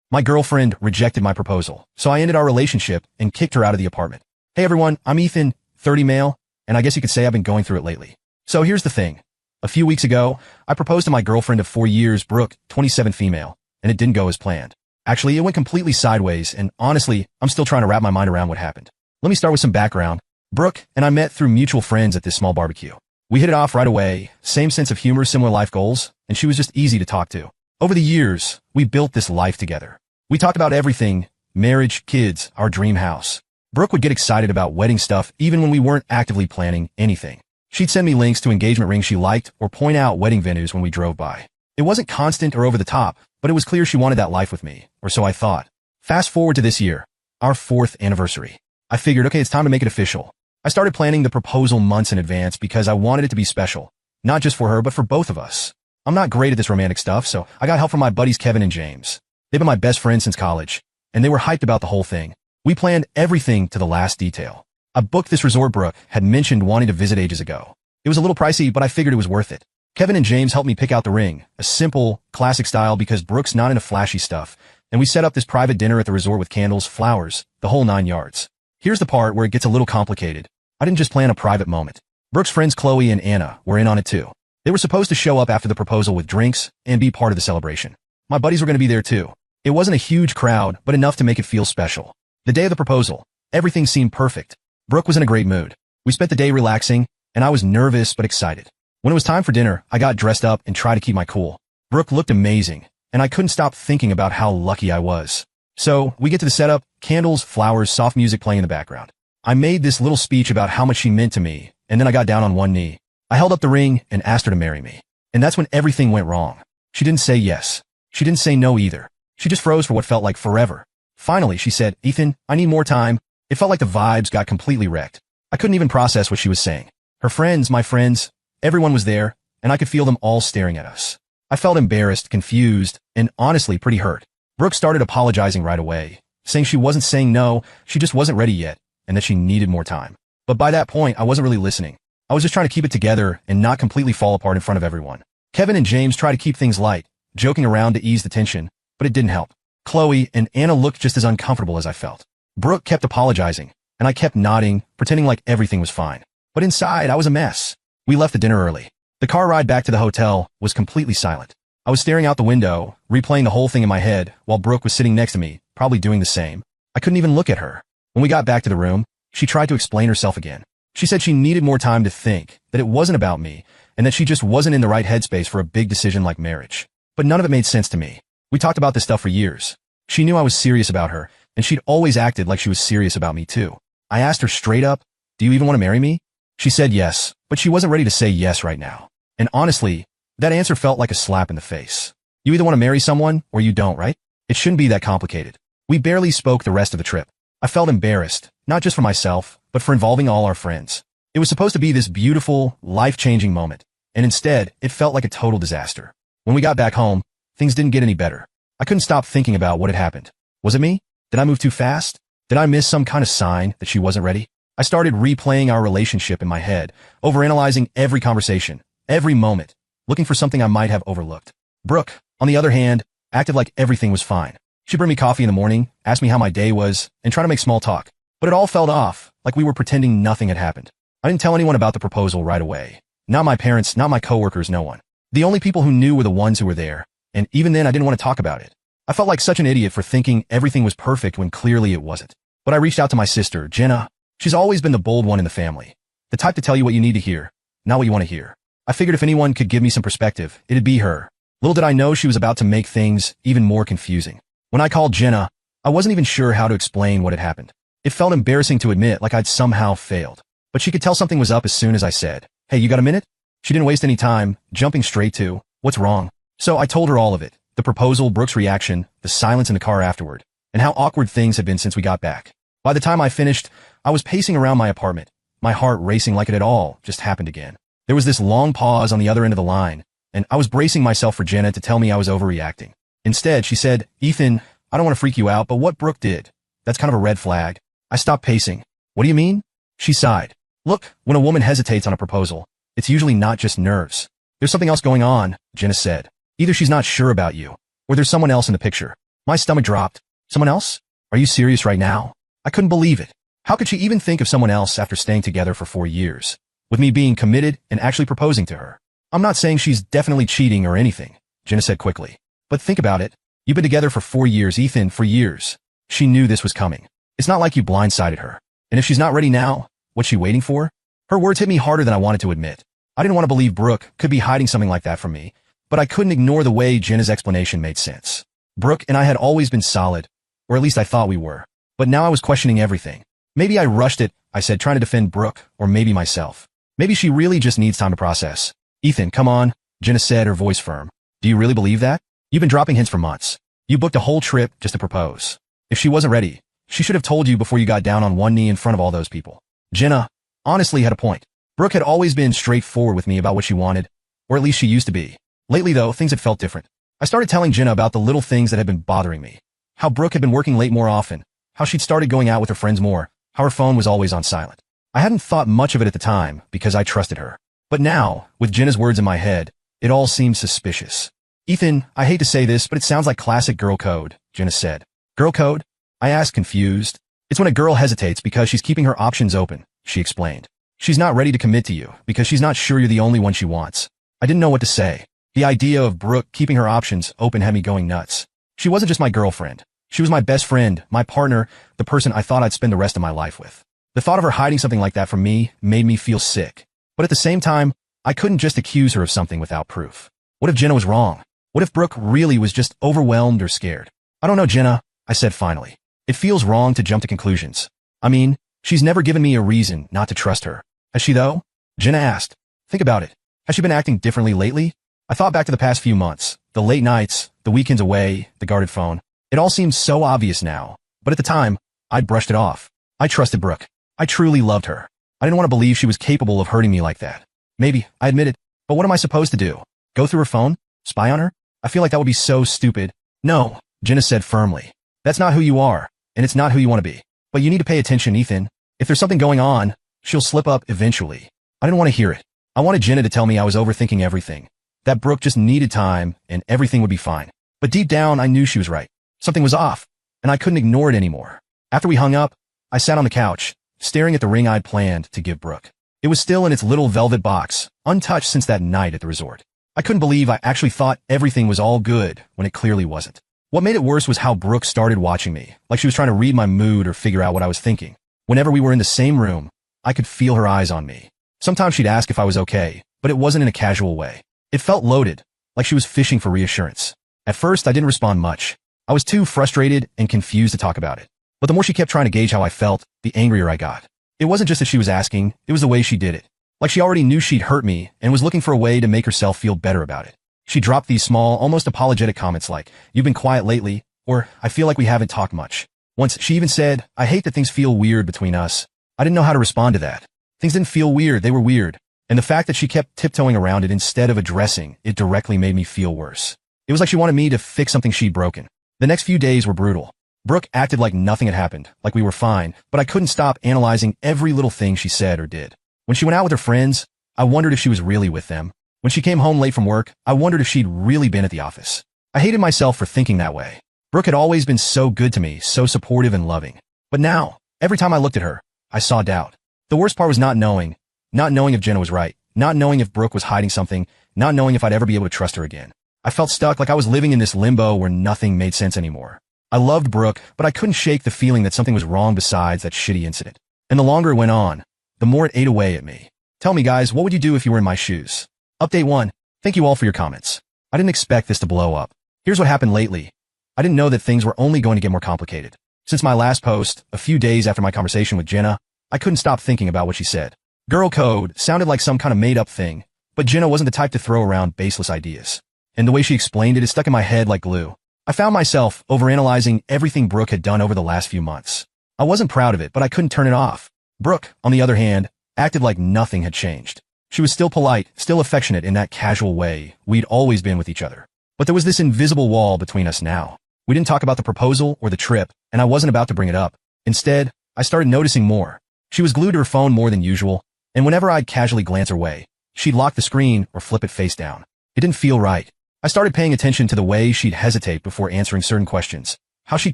My girlfriend rejected my proposal, so I ended our relationship and kicked her out of the apartment. Hey everyone, I'm Ethan, 30 male, and I guess you could say I've been going through it lately. So here's the thing. A few weeks ago, I proposed to my girlfriend of 4 years, Brooke, 27 female, and it didn't go as planned. Actually, it went completely sideways, and honestly, I'm still trying to wrap my mind around what happened. Let me start with some background. Brooke and I met through mutual friends at this small barbecue. We hit it off right away, same sense of humor, similar life goals, and she was just easy to talk to. Over the years, we built this life together. We talked about everything: marriage, kids, our dream house. Brooke would get excited about wedding stuff even when we weren't actively planning anything. She'd send me links to engagement rings she liked or point out wedding venues when we drove by. It wasn't constant or over the top, but it was clear she wanted that life with me, or so I thought. Fast forward to this year, our 4th anniversary. I figured, okay, it's time to make it official. I started planning the proposal months in advance because I wanted it to be special, not just for her, but for both of us. I'm not great at this romantic stuff, so I got help from my buddies Kevin and James. They've been my best friends since college, and they were hyped about the whole thing. We planned everything to the last detail. I booked this resort Brooke had mentioned wanting to visit ages ago. It was a little pricey, but I figured it was worth it. Kevin and James helped me pick out the ring, a simple, classic style because Brooke's not into flashy stuff, and we set up this private dinner at the resort with candles, flowers, the whole 9 yards. Here's the part where it gets a little complicated. I didn't just plan a private moment. Brooke's friends Chloe and Anna were in on it too. They were supposed to show up after the proposal with drinks and be part of the celebration. My buddies were going to be there too. It wasn't a huge crowd, but enough to make it feel special. The day of the proposal, everything seemed perfect. Brooke was in a great mood. We spent the day relaxing, and I was nervous but excited. When it was time for dinner, I got dressed up and tried to keep my cool. Brooke looked amazing, and I couldn't stop thinking about how lucky I was. So, we get to the setup, candles, flowers, soft music playing in the background. I made this little speech about how much she meant to me, and then I got down on one knee. I held up the ring and asked her to marry me. And that's when everything went wrong. She didn't say yes. She didn't say no either. She just froze for what felt like forever. Finally, she said, "Ethan, I need more time." It felt like the vibes got completely wrecked. I couldn't even process what she was saying. Her friends, my friends, everyone was there, and I could feel them all staring at us. I felt embarrassed, confused, and honestly pretty hurt. Brooke started apologizing right away, saying she wasn't saying no, she just wasn't ready yet, and that she needed more time. But by that point, I wasn't really listening. I was just trying to keep it together and not completely fall apart in front of everyone. Kevin and James tried to keep things light, joking around to ease the tension, but it didn't help. Chloe and Anna looked just as uncomfortable as I felt. Brooke kept apologizing, and I kept nodding, pretending like everything was fine. But inside, I was a mess. We left the dinner early. The car ride back to the hotel was completely silent. I was staring out the window, replaying the whole thing in my head, while Brooke was sitting next to me, probably doing the same. I couldn't even look at her. When we got back to the room, she tried to explain herself again. She said she needed more time to think, that it wasn't about me, and that she just wasn't in the right headspace for a big decision like marriage. But none of it made sense to me. We talked about this stuff for years. She knew I was serious about her, and she'd always acted like she was serious about me too. I asked her straight up, "Do you even want to marry me?" She said yes, but she wasn't ready to say yes right now. And honestly, that answer felt like a slap in the face. You either want to marry someone, or you don't, right? It shouldn't be that complicated. We barely spoke the rest of the trip. I felt embarrassed, not just for myself, but for involving all our friends. It was supposed to be this beautiful, life-changing moment, and instead, it felt like a total disaster. When we got back home, things didn't get any better. I couldn't stop thinking about what had happened. Was it me? Did I move too fast? Did I miss some kind of sign that she wasn't ready? I started replaying our relationship in my head, overanalyzing every conversation, every moment, looking for something I might have overlooked. Brooke, on the other hand, acted like everything was fine. She'd bring me coffee in the morning, ask me how my day was, and try to make small talk. But it all felt off, like we were pretending nothing had happened. I didn't tell anyone about the proposal right away. Not my parents, not my coworkers, no one. The only people who knew were the ones who were there, and even then I didn't want to talk about it. I felt like such an idiot for thinking everything was perfect when clearly it wasn't. But I reached out to my sister, Jenna. She's always been the bold one in the family. The type to tell you what you need to hear, not what you want to hear. I figured if anyone could give me some perspective, it'd be her. Little did I know she was about to make things even more confusing. When I called Jenna, I wasn't even sure how to explain what had happened. It felt embarrassing to admit, like I'd somehow failed. But she could tell something was up as soon as I said, "Hey, you got a minute?" She didn't waste any time, jumping straight to, "What's wrong?" So I told her all of it. The proposal, Brooke's reaction, the silence in the car afterward, and how awkward things had been since we got back. By the time I finished, I was pacing around my apartment, my heart racing like it had all just happened again. There was this long pause on the other end of the line, and I was bracing myself for Jenna to tell me I was overreacting. Instead, she said, "Ethan, I don't want to freak you out, but what Brooke did, that's kind of a red flag." I stopped pacing. "What do you mean?" She sighed. "Look, when a woman hesitates on a proposal, it's usually not just nerves. There's something else going on," Jenna said. "Either she's not sure about you, or there's someone else in the picture. My stomach dropped. Someone else? Are you serious right now? I couldn't believe it. How could she even think of someone else after staying together for 4 years? With me being committed and actually proposing to her. I'm not saying she's definitely cheating or anything, Jenna said quickly. But think about it. You've been together for 4 years, Ethan, for years. She knew this was coming. It's not like you blindsided her. And if she's not ready now, what's she waiting for? Her words hit me harder than I wanted to admit. I didn't want to believe Brooke could be hiding something like that from me, but I couldn't ignore the way Jenna's explanation made sense. Brooke and I had always been solid, or at least I thought we were. But now I was questioning everything. Maybe I rushed it, I said, trying to defend Brooke, or maybe myself. Maybe she really just needs time to process. Ethan, come on, Jenna said, her voice firm. Do you really believe that? You've been dropping hints for months. You booked a whole trip just to propose. If she wasn't ready, she should have told you before you got down on one knee in front of all those people. Jenna honestly had a point. Brooke had always been straightforward with me about what she wanted, or at least she used to be. Lately, though, things had felt different. I started telling Jenna about the little things that had been bothering me. How Brooke had been working late more often, how she'd started going out with her friends more, how her phone was always on silent. I hadn't thought much of it at the time because I trusted her. But now, with Jenna's words in my head, it all seemed suspicious. Ethan, I hate to say this, but it sounds like classic girl code, Jenna said. Girl code? I asked, confused. It's when a girl hesitates because she's keeping her options open, she explained. She's not ready to commit to you because she's not sure you're the only one she wants. I didn't know what to say. The idea of Brooke keeping her options open had me going nuts. She wasn't just my girlfriend. She was my best friend, my partner, the person I thought I'd spend the rest of my life with. The thought of her hiding something like that from me made me feel sick. But at the same time, I couldn't just accuse her of something without proof. What if Jenna was wrong? What if Brooke really was just overwhelmed or scared? I don't know, Jenna, I said finally. It feels wrong to jump to conclusions. I mean, she's never given me a reason not to trust her. Has she though? Jenna asked. Think about it. Has she been acting differently lately? I thought back to the past few months, the late nights, the weekends away, the guarded phone. It all seems so obvious now, but at the time, I'd brushed it off. I trusted Brooke. I truly loved her. I didn't want to believe she was capable of hurting me like that. Maybe, I admit it, but what am I supposed to do? Go through her phone? Spy on her? I feel like that would be so stupid. No, Jenna said firmly. That's not who you are, and it's not who you want to be. But you need to pay attention, Ethan. If there's something going on, she'll slip up eventually. I didn't want to hear it. I wanted Jenna to tell me I was overthinking everything, that Brooke just needed time and everything would be fine. But deep down, I knew she was right. Something was off, and I couldn't ignore it anymore. After we hung up, I sat on the couch, staring at the ring I'd planned to give Brooke. It was still in its little velvet box, untouched since that night at the resort. I couldn't believe I actually thought everything was all good when it clearly wasn't. What made it worse was how Brooke started watching me, like she was trying to read my mood or figure out what I was thinking. Whenever we were in the same room, I could feel her eyes on me. Sometimes she'd ask if I was okay, but it wasn't in a casual way. It felt loaded, like she was fishing for reassurance. At first, I didn't respond much. I was too frustrated and confused to talk about it. But the more she kept trying to gauge how I felt, the angrier I got. It wasn't just that she was asking, it was the way she did it. Like she already knew she'd hurt me and was looking for a way to make herself feel better about it. She dropped these small, almost apologetic comments like, "You've been quiet lately," or "I feel like we haven't talked much." Once, she even said, "I hate that things feel weird between us." I didn't know how to respond to that. Things didn't feel weird, they were weird. And the fact that she kept tiptoeing around it instead of addressing it directly made me feel worse. It was like she wanted me to fix something she'd broken. The next few days were brutal. Brooke acted like nothing had happened, like we were fine, but I couldn't stop analyzing every little thing she said or did. When she went out with her friends, I wondered if she was really with them. When she came home late from work, I wondered if she'd really been at the office. I hated myself for thinking that way. Brooke had always been so good to me, so supportive and loving. But now, every time I looked at her, I saw doubt. The worst part was not knowing if Jenna was right, not knowing if Brooke was hiding something, not knowing if I'd ever be able to trust her again. I felt stuck, like I was living in this limbo where nothing made sense anymore. I loved Brooke, but I couldn't shake the feeling that something was wrong besides that shitty incident. And the longer it went on, the more it ate away at me. Tell me guys, what would you do if you were in my shoes? Update 1. Thank you all for your comments. I didn't expect this to blow up. Here's what happened lately. I didn't know that things were only going to get more complicated. Since my last post, a few days after my conversation with Jenna, I couldn't stop thinking about what she said. Girl code sounded like some kind of made-up thing, but Jenna wasn't the type to throw around baseless ideas. And the way she explained it is stuck in my head like glue. I found myself overanalyzing everything Brooke had done over the last few months. I wasn't proud of it, but I couldn't turn it off. Brooke, on the other hand, acted like nothing had changed. She was still polite, still affectionate in that casual way we'd always been with each other. But there was this invisible wall between us now. We didn't talk about the proposal or the trip, and I wasn't about to bring it up. Instead, I started noticing more. She was glued to her phone more than usual, and whenever I'd casually glance her way, she'd lock the screen or flip it face down. It didn't feel right. I I started paying attention to the way she'd hesitate before answering certain questions, how she'd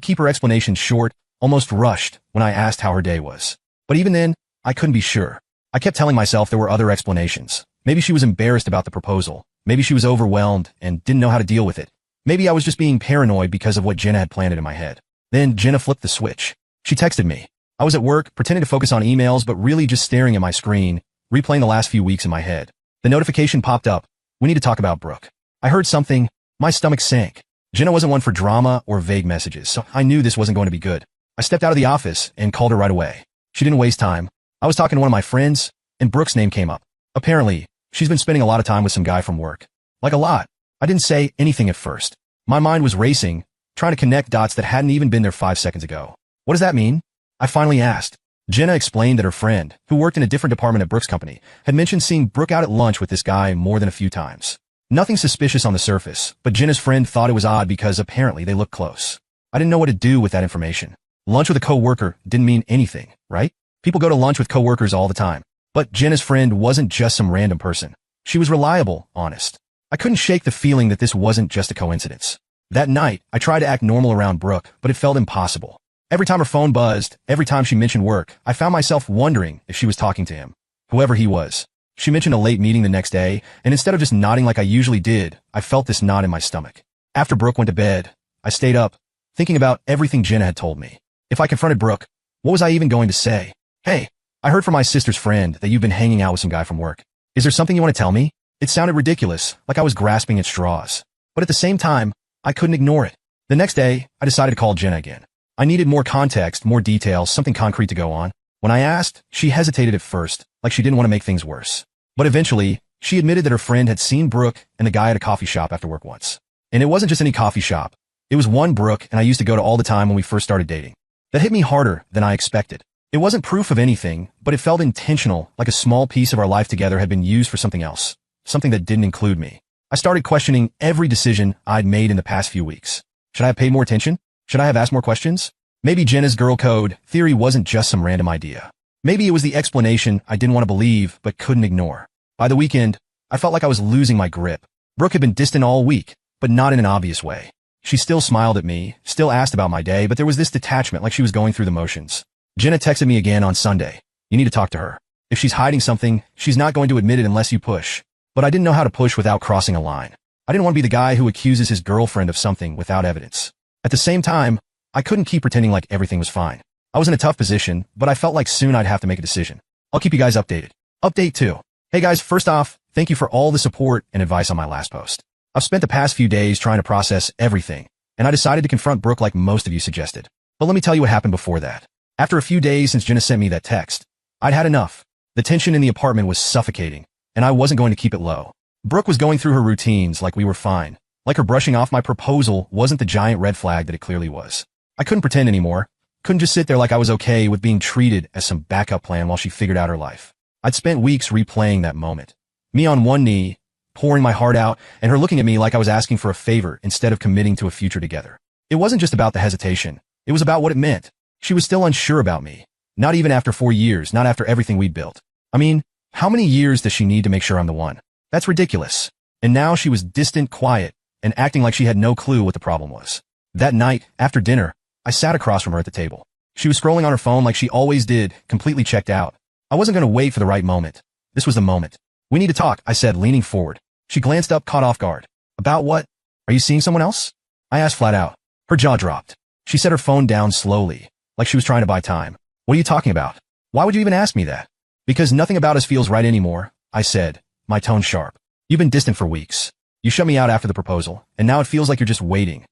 keep her explanations short, almost rushed, when I asked how her day was. But even then, I couldn't be sure. I kept telling myself there were other explanations. Maybe she was embarrassed about the proposal. Maybe she was overwhelmed and didn't know how to deal with it. Maybe I was just being paranoid because of what Jenna had planted in my head. Then Jenna flipped the switch. She texted me. I was at work, pretending to focus on emails, but really just staring at my screen, replaying the last few weeks in my head. The notification popped up. We need to talk about Brooke. I heard something. My stomach sank. Jenna wasn't one for drama or vague messages, so I knew this wasn't going to be good. I stepped out of the office and called her right away. She didn't waste time. I was talking to one of my friends, and Brooke's name came up. Apparently, she's been spending a lot of time with some guy from work. Like a lot. I didn't say anything at first. My mind was racing, trying to connect dots that hadn't even been there 5 seconds ago. What does that mean? I finally asked. Jenna explained that her friend, who worked in a different department at Brooke's company, had mentioned seeing Brooke out at lunch with this guy more than a few times. Nothing suspicious on the surface, but Jenna's friend thought it was odd because apparently they looked close. I didn't know what to do with that information. Lunch with a coworker didn't mean anything, right? People go to lunch with coworkers all the time. But Jenna's friend wasn't just some random person. She was reliable, honest. I couldn't shake the feeling that this wasn't just a coincidence. That night, I tried to act normal around Brooke, but it felt impossible. Every time her phone buzzed, every time she mentioned work, I found myself wondering if she was talking to him, whoever he was. She mentioned a late meeting the next day, and instead of just nodding like I usually did, I felt this knot in my stomach. After Brooke went to bed, I stayed up, thinking about everything Jenna had told me. If I confronted Brooke, what was I even going to say? Hey, I heard from my sister's friend that you've been hanging out with some guy from work. Is there something you want to tell me? It sounded ridiculous, like I was grasping at straws. But at the same time, I couldn't ignore it. The next day, I decided to call Jenna again. I needed more context, more details, something concrete to go on. When I asked, she hesitated at first, like she didn't want to make things worse. But eventually, she admitted that her friend had seen Brooke and the guy at a coffee shop after work once. And it wasn't just any coffee shop. It was one Brooke and I used to go to all the time when we first started dating. That hit me harder than I expected. It wasn't proof of anything, but it felt intentional, like a small piece of our life together had been used for something else, something that didn't include me. I started questioning every decision I'd made in the past few weeks. Should I have paid more attention? Should I have asked more questions? Maybe Jenna's girl code theory wasn't just some random idea. Maybe it was the explanation I didn't want to believe but couldn't ignore. By the weekend, I felt like I was losing my grip. Brooke had been distant all week, but not in an obvious way. She still smiled at me, still asked about my day, but there was this detachment like she was going through the motions. Jenna texted me again on Sunday. You need to talk to her. If she's hiding something, she's not going to admit it unless you push. But I didn't know how to push without crossing a line. I didn't want to be the guy who accuses his girlfriend of something without evidence. At the same time, I couldn't keep pretending like everything was fine. I was in a tough position, but I felt like soon I'd have to make a decision. I'll keep you guys updated. Update 2. Hey guys, first off, thank you for all the support and advice on my last post. I've spent the past few days trying to process everything, and I decided to confront Brooke like most of you suggested. But let me tell you what happened before that. After a few days since Jenna sent me that text, I'd had enough. The tension in the apartment was suffocating, and I wasn't going to keep it low. Brooke was going through her routines like we were fine, like her brushing off my proposal wasn't the giant red flag that it clearly was. I couldn't pretend anymore, couldn't just sit there like I was okay with being treated as some backup plan while she figured out her life. I'd spent weeks replaying that moment. Me on one knee, pouring my heart out, and her looking at me like I was asking for a favor instead of committing to a future together. It wasn't just about the hesitation, it was about what it meant. She was still unsure about me, not even after 4 years, not after everything we'd built. I mean, how many years does she need to make sure I'm the one? That's ridiculous. And now she was distant, quiet, and acting like she had no clue what the problem was. That night, after dinner, I sat across from her at the table. She was scrolling on her phone like she always did, completely checked out. I wasn't going to wait for the right moment. This was the moment. We need to talk, I said, leaning forward. She glanced up, caught off guard. About what? Are you seeing someone else? I asked flat out. Her jaw dropped. She set her phone down slowly, like she was trying to buy time. What are you talking about? Why would you even ask me that? Because nothing about us feels right anymore, I said, my tone sharp. You've been distant for weeks. You shut me out after the proposal, and now it feels like you're just waiting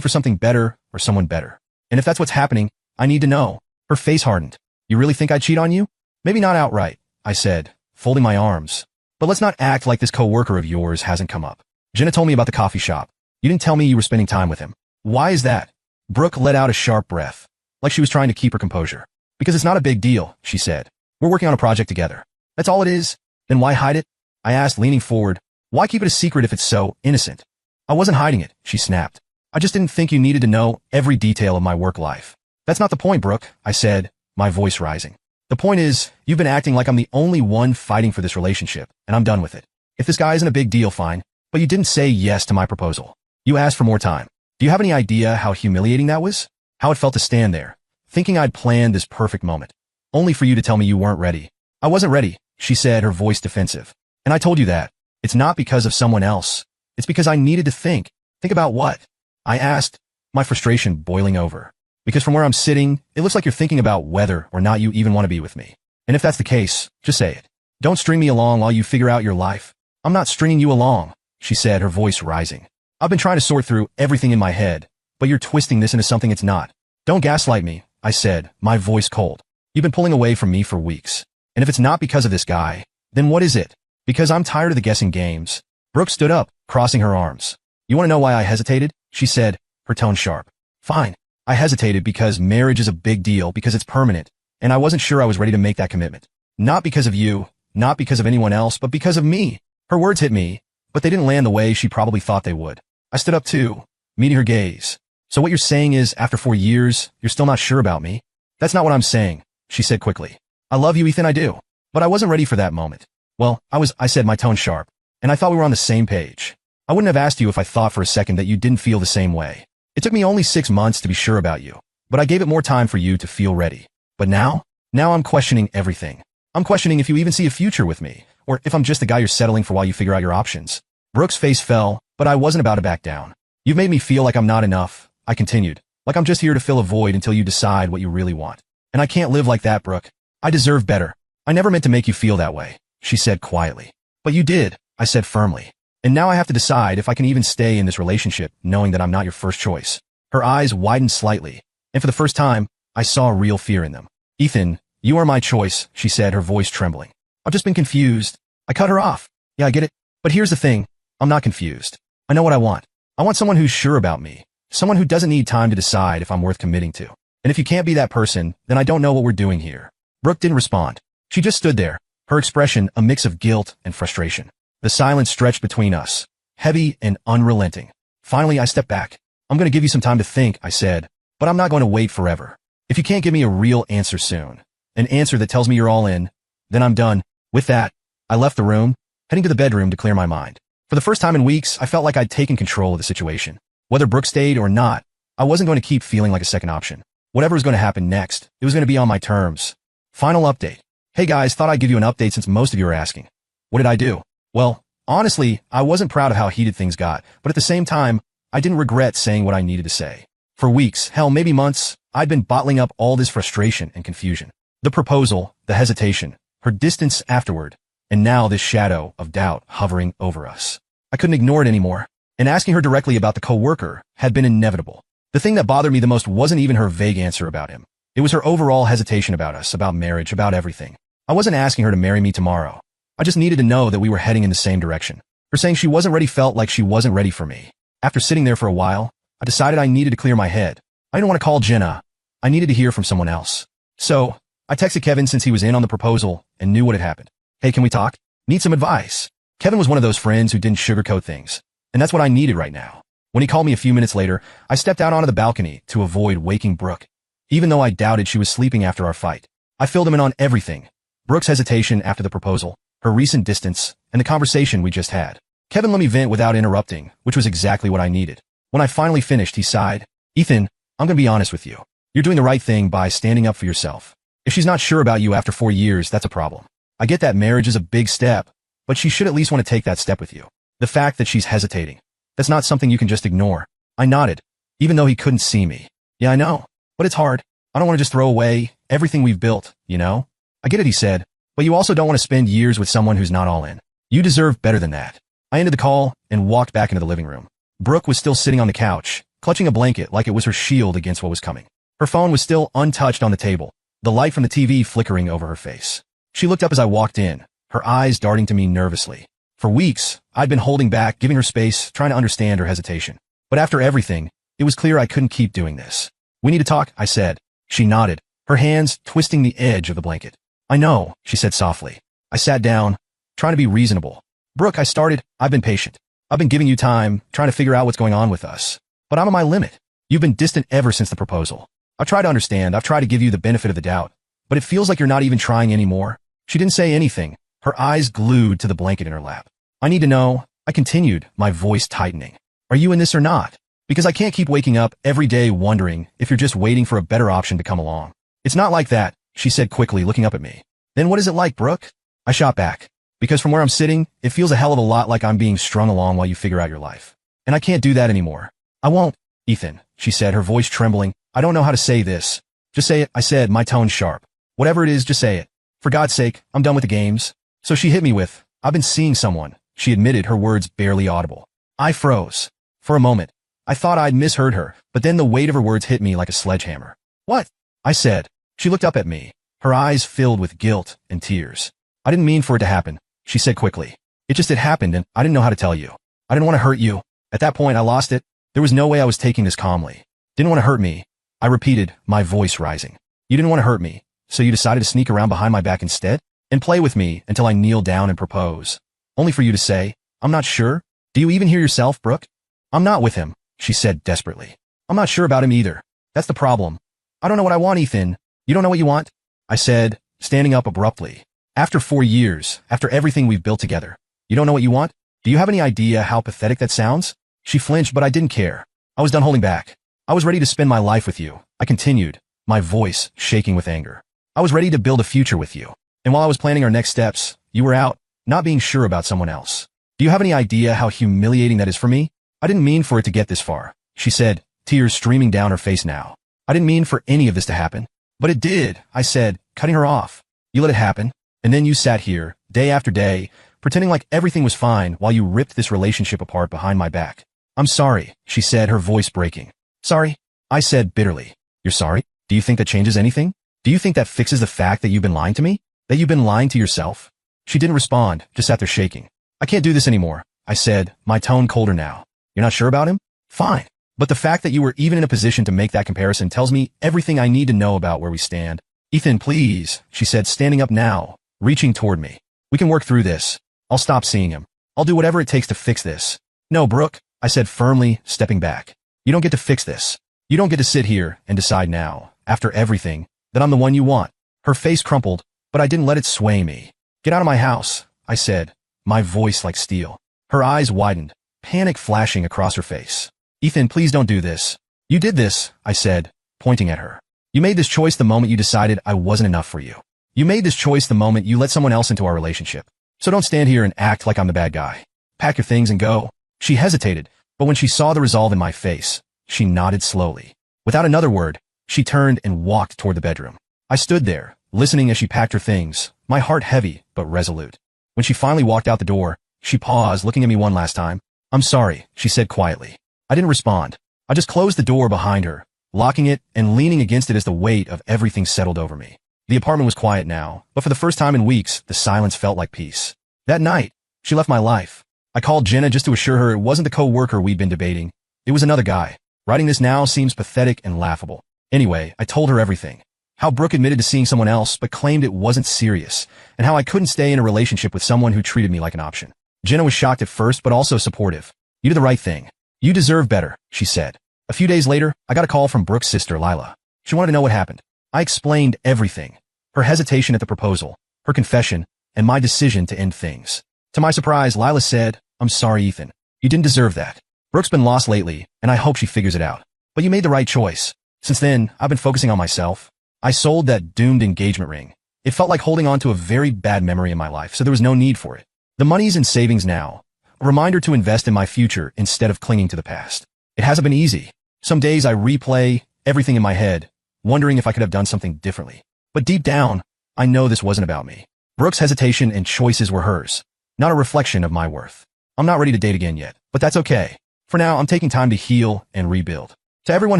for something better or someone better. And if that's what's happening, I need to know. Her face hardened. You really think I'd cheat on you? Maybe not outright, I said, folding my arms. But let's not act like this coworker of yours hasn't come up. Jenna told me about the coffee shop. You didn't tell me you were spending time with him. Why is that? Brooke let out a sharp breath, like she was trying to keep her composure. Because it's not a big deal, she said. We're working on a project together. That's all it is. Then why hide it? I asked, leaning forward. Why keep it a secret if it's so innocent? I wasn't hiding it, she snapped. I just didn't think you needed to know every detail of my work life. That's not the point, Brooke, I said, my voice rising. The point is, you've been acting like I'm the only one fighting for this relationship, and I'm done with it. If this guy isn't a big deal, fine. But you didn't say yes to my proposal. You asked for more time. Do you have any idea how humiliating that was? How it felt to stand there, thinking I'd planned this perfect moment, only for you to tell me you weren't ready. I wasn't ready, she said, her voice defensive. And I told you that. It's not because of someone else. It's because I needed to think. Think about what? I asked, my frustration boiling over. Because from where I'm sitting, it looks like you're thinking about whether or not you even want to be with me. And if that's the case, just say it. Don't string me along while you figure out your life. I'm not stringing you along, she said, her voice rising. I've been trying to sort through everything in my head, but you're twisting this into something it's not. Don't gaslight me, I said, my voice cold. You've been pulling away from me for weeks. And if it's not because of this guy, then what is it? Because I'm tired of the guessing games. Brooke stood up, crossing her arms. You want to know why I hesitated? She said, her tone sharp. Fine. I hesitated because marriage is a big deal, because it's permanent, and I wasn't sure I was ready to make that commitment. Not because of you, not because of anyone else, but because of me. Her words hit me, but they didn't land the way she probably thought they would. I stood up too, meeting her gaze. So what you're saying is, after 4 years, you're still not sure about me? That's not what I'm saying, she said quickly. I love you, Ethan, I do. But I wasn't ready for that moment. Well, I said, my tone sharp, and I thought we were on the same page. I wouldn't have asked you if I thought for a second that you didn't feel the same way. It took me only 6 months to be sure about you, but I gave it more time for you to feel ready. But now I'm questioning everything. I'm questioning if you even see a future with me, or if I'm just the guy you're settling for while you figure out your options. Brooke's face fell, but I wasn't about to back down. You've made me feel like I'm not enough, I continued, like I'm just here to fill a void until you decide what you really want. And I can't live like that, Brooke. I deserve better. I never meant to make you feel that way, she said quietly. But you did, I said firmly. And now I have to decide if I can even stay in this relationship knowing that I'm not your first choice. Her eyes widened slightly, and for the first time, I saw real fear in them. Ethan, you are my choice, she said, her voice trembling. I've just been confused. I cut her off. Yeah, I get it. But here's the thing. I'm not confused. I know what I want. I want someone who's sure about me. Someone who doesn't need time to decide if I'm worth committing to. And if you can't be that person, then I don't know what we're doing here. Brooke didn't respond. She just stood there, her expression a mix of guilt and frustration. The silence stretched between us, heavy and unrelenting. Finally, I stepped back. I'm going to give you some time to think, I said, but I'm not going to wait forever. If you can't give me a real answer soon, an answer that tells me you're all in, then I'm done. With that, I left the room, heading to the bedroom to clear my mind. For the first time in weeks, I felt like I'd taken control of the situation. Whether Brooke stayed or not, I wasn't going to keep feeling like a second option. Whatever was going to happen next, it was going to be on my terms. Final update. Hey guys, thought I'd give you an update since most of you are asking. What did I do? Well, honestly, I wasn't proud of how heated things got, but at the same time, I didn't regret saying what I needed to say. For weeks, hell, maybe months, I'd been bottling up all this frustration and confusion. The proposal, the hesitation, her distance afterward, and now this shadow of doubt hovering over us. I couldn't ignore it anymore, and asking her directly about the coworker had been inevitable. The thing that bothered me the most wasn't even her vague answer about him. It was her overall hesitation about us, about marriage, about everything. I wasn't asking her to marry me tomorrow. I just needed to know that we were heading in the same direction. Her saying she wasn't ready felt like she wasn't ready for me. After sitting there for a while, I decided I needed to clear my head. I didn't want to call Jenna. I needed to hear from someone else. So, I texted Kevin since he was in on the proposal and knew what had happened. Hey, can we talk? Need some advice. Kevin was one of those friends who didn't sugarcoat things, and that's what I needed right now. When he called me a few minutes later, I stepped out onto the balcony to avoid waking Brooke, even though I doubted she was sleeping after our fight. I filled him in on everything. Brooke's hesitation after the proposal, her recent distance, and the conversation we just had. Kevin let me vent without interrupting, which was exactly what I needed. When I finally finished, he sighed. Ethan, I'm going to be honest with you. You're doing the right thing by standing up for yourself. If she's not sure about you after 4 years, that's a problem. I get that marriage is a big step, but she should at least want to take that step with you. The fact that she's hesitating, that's not something you can just ignore. I nodded, even though he couldn't see me. Yeah, I know, but it's hard. I don't want to just throw away everything we've built, you know? I get it, he said, but you also don't want to spend years with someone who's not all in. You deserve better than that. I ended the call and walked back into the living room. Brooke was still sitting on the couch, clutching a blanket like it was her shield against what was coming. Her phone was still untouched on the table, the light from the TV flickering over her face. She looked up as I walked in, her eyes darting to me nervously. For weeks, I'd been holding back, giving her space, trying to understand her hesitation. But after everything, it was clear I couldn't keep doing this. We need to talk, I said. She nodded, her hands twisting the edge of the blanket. I know, she said softly. I sat down, trying to be reasonable. Brooke, I've been patient. I've been giving you time, trying to figure out what's going on with us. But I'm at my limit. You've been distant ever since the proposal. I've tried to understand, I've tried to give you the benefit of the doubt, but it feels like you're not even trying anymore. She didn't say anything, her eyes glued to the blanket in her lap. I need to know, I continued, my voice tightening. Are you in this or not? Because I can't keep waking up every day wondering if you're just waiting for a better option to come along. It's not like that, she said quickly, looking up at me. Then what is it like, Brooke? I shot back. Because from where I'm sitting, it feels a hell of a lot like I'm being strung along while you figure out your life. And I can't do that anymore. I won't, Ethan, she said, her voice trembling. I don't know how to say this. Just say it, I said, my tone sharp. Whatever it is, just say it. For God's sake, I'm done with the games. So she hit me with, I've been seeing someone, she admitted, her words barely audible. I froze. For a moment, I thought I'd misheard her, but then the weight of her words hit me like a sledgehammer. What? I said. She looked up at me, her eyes filled with guilt and tears. I didn't mean for it to happen, she said quickly. It happened and I didn't know how to tell you. I didn't want to hurt you. At that point, I lost it. There was no way I was taking this calmly. Didn't want to hurt me. I repeated, my voice rising. You didn't want to hurt me, so you decided to sneak around behind my back instead? And play with me until I kneel down and propose. Only for you to say, I'm not sure? Do you even hear yourself, Brooke? I'm not with him, she said desperately. I'm not sure about him either. That's the problem. I don't know what I want, Ethan. You don't know what you want? I said, standing up abruptly. After 4 years, after everything we've built together, you don't know what you want? Do you have any idea how pathetic that sounds? She flinched, but I didn't care. I was done holding back. I was ready to spend my life with you. I continued, my voice shaking with anger. I was ready to build a future with you. And while I was planning our next steps, you were out, not being sure about someone else. Do you have any idea how humiliating that is for me? I didn't mean for it to get this far, she said, tears streaming down her face now. I didn't mean for any of this to happen. But it did, I said, cutting her off. You let it happen, and then you sat here, day after day, pretending like everything was fine while you ripped this relationship apart behind my back. I'm sorry, she said, her voice breaking. Sorry? I said bitterly. You're sorry? Do you think that changes anything? Do you think that fixes the fact that you've been lying to me? That you've been lying to yourself? She didn't respond, just sat there shaking. I can't do this anymore, I said, my tone colder now. You're not sure about him? Fine. But the fact that you were even in a position to make that comparison tells me everything I need to know about where we stand. Ethan, please, she said, standing up now, reaching toward me. We can work through this. I'll stop seeing him. I'll do whatever it takes to fix this. No, Brooke, I said firmly, stepping back. You don't get to fix this. You don't get to sit here and decide now, after everything, that I'm the one you want. Her face crumpled, but I didn't let it sway me. Get out of my house, I said, my voice like steel. Her eyes widened, panic flashing across her face. Ethan, please don't do this. You did this, I said, pointing at her. You made this choice the moment you decided I wasn't enough for you. You made this choice the moment you let someone else into our relationship. So don't stand here and act like I'm the bad guy. Pack your things and go. She hesitated, but when she saw the resolve in my face, she nodded slowly. Without another word, she turned and walked toward the bedroom. I stood there, listening as she packed her things, my heart heavy but resolute. When she finally walked out the door, she paused, looking at me one last time. I'm sorry, she said quietly. I didn't respond. I just closed the door behind her, locking it and leaning against it as the weight of everything settled over me. The apartment was quiet now, but for the first time in weeks, the silence felt like peace. That night, she left my life. I called Jenna just to assure her it wasn't the co-worker we'd been debating. It was another guy. Writing this now seems pathetic and laughable. Anyway, I told her everything. How Brooke admitted to seeing someone else but claimed it wasn't serious, and how I couldn't stay in a relationship with someone who treated me like an option. Jenna was shocked at first but also supportive. You did the right thing. You deserve better, she said. A few days later, I got a call from Brooke's sister, Lila. She wanted to know what happened. I explained everything. Her hesitation at the proposal, her confession, and my decision to end things. To my surprise, Lila said, I'm sorry, Ethan. You didn't deserve that. Brooke's been lost lately, and I hope she figures it out. But you made the right choice. Since then, I've been focusing on myself. I sold that doomed engagement ring. It felt like holding on to a very bad memory in my life, so there was no need for it. The money's in savings now. A reminder to invest in my future instead of clinging to the past. It hasn't been easy. Some days I replay everything in my head, wondering if I could have done something differently. But deep down, I know this wasn't about me. Brooke's hesitation and choices were hers, not a reflection of my worth. I'm not ready to date again yet, but that's okay. For now, I'm taking time to heal and rebuild. To everyone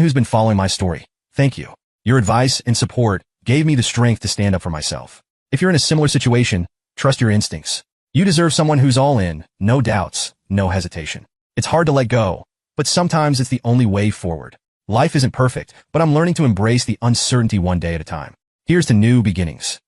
who's been following my story, thank you. Your advice and support gave me the strength to stand up for myself. If you're in a similar situation, trust your instincts. You deserve someone who's all in, no doubts, no hesitation. It's hard to let go, but sometimes it's the only way forward. Life isn't perfect, but I'm learning to embrace the uncertainty one day at a time. Here's to new beginnings.